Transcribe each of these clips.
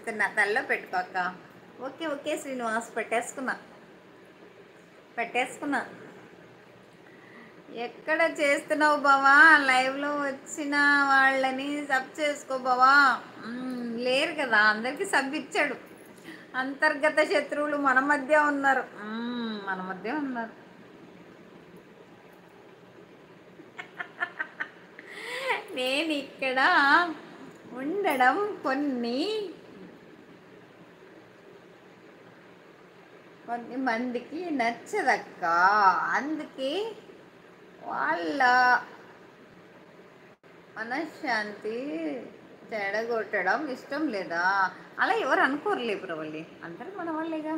చేస్తున్నా, తల్లో పెట్టుకోక. ఓకే ఓకే శ్రీనివాస్, పెట్టేసుకున్నా. ఎక్కడ చేస్తున్నావు బావా? లైవ్లో వచ్చిన వాళ్ళని సబ్ చేసుకో బావా. లేరు కదా, అందరికీ సబ్ ఇచ్చాడు. అంతర్గత శత్రువులు మన మధ్య ఉన్నారు. నేను ఇక్కడ ఉండడం కొన్ని మందికి నచ్చదక్క. అందుకే వాళ్ళ మనశ్శాంతి చెడగొట్టడం ఇష్టం లేదా? అలా ఎవరు అనుకోరులే ప్రవల్లి, అందరూ మన వాళ్ళేగా.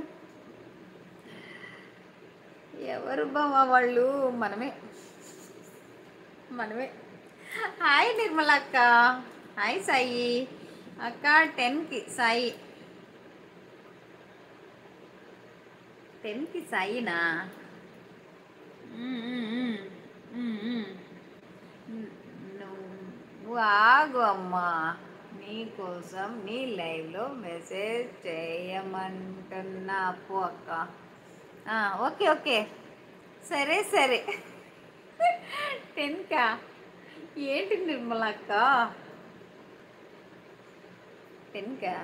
ఎవరు బావా వాళ్ళు? మనమే. హాయ్ నిర్మల అక్క. హాయ్ సాయి అక్క. 10కి సాయి, 10కి సాయినా? నువ్వు ఆగు అమ్మా, నీకోసం నీ లైవ్లో మెసేజ్ చేయమంటున్నా. అప్పు అక్క. ఓకే ఓకే, సరే 10కా? ఏంటి నిర్మల అక్క 10కా?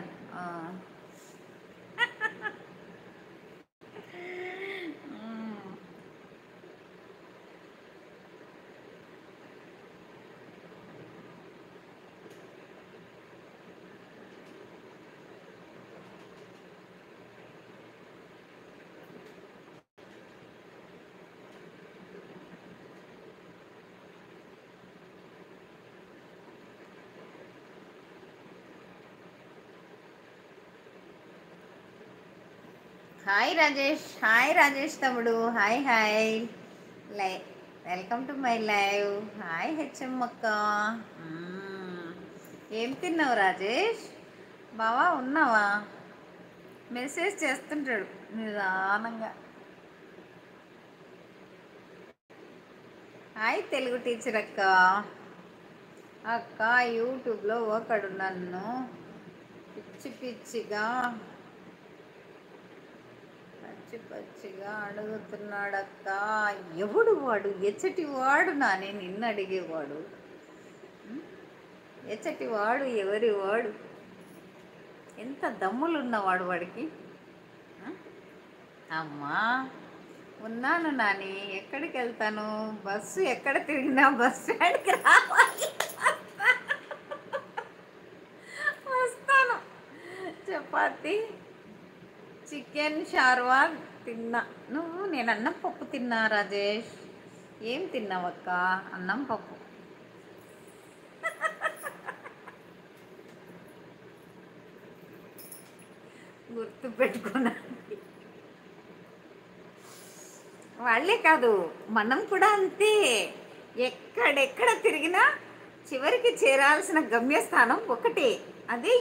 హాయ్ రాజేష్ తమ్ముడు. Hi welcome to my live. Hi HM అక్క. ఏం తిన్నావు రాజేష్? బావా ఉన్నావా? మెసేజ్ చేస్తుంటాడు నిదానంగా. హాయ్ తెలుగు టీచర్ అక్క. యూట్యూబ్లో ఒకడు నన్ను పిచ్చిగా అడుగుతున్నాడక్క. ఎవడు వాడు? ఎచ్చటి వాడు నానే నిన్ను అడిగేవాడు? ఎచ్చటి వాడు? ఎవరి వాడు? ఎంత దమ్ములున్నవాడు వాడికి? అమ్మా ఉన్నాను నాని. ఎక్కడికి వెళ్తాను? బస్సు ఎక్కడ తిరిగినా బస్ స్టాండ్కి రావాలి. వస్తాను. చపాతి చికెన్ షార్వా తిన్నా. నేను అన్నం పప్పు తిన్నా రాజేష్. ఏం తిన్నావక్క? అన్నం పప్పు. గుర్తు పెట్టుకున్నా. వాళ్ళే కాదు, మనం కూడా అంతే. ఎక్కడెక్కడ తిరిగినా చివరికి చేరాల్సిన గమ్యస్థానం ఒకటే, అదే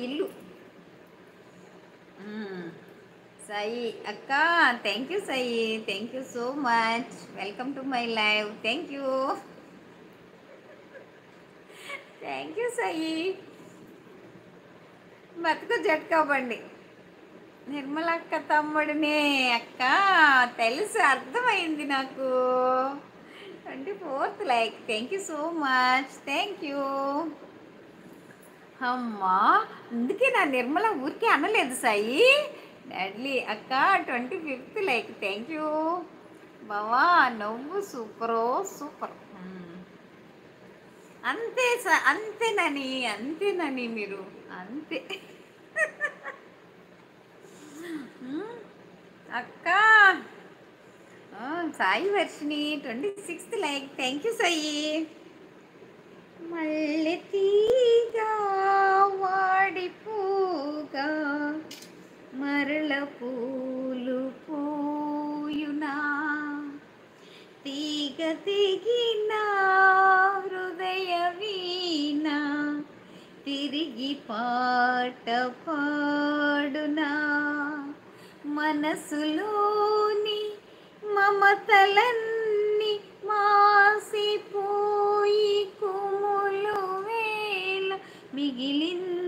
ఇల్లు. సాయి అక్క, thank you Sai, thank you so much. Welcome to my live. Thank you Sai. బతుకు జట్కా బండి. నిర్మల అక్క తమ్ముడినే అక్క, తెలుసు, అర్థమైంది నాకు. 24th like. Thank you so much. Thank you. అమ్మా, అందుకే నా నిర్మల ఊరికే అనలేదు సాయి. డాడ్లీ అక్క 25th లైక్. థ్యాంక్ యూ బావా. నువ్వు సూపర్. అంతేనని మీరు అంతే. అక్క Sai Varshini 26th like. Thank you Sai. మల్లె తీగా వాడిపోగా మరల పూలు పూయునా, తీగ తెగిన హృదయ వీణ తిరిగి పాట పాడునా, మనసులోని మమతలన్నీ మాసిపోయి కుములు వేళ మిగిలింది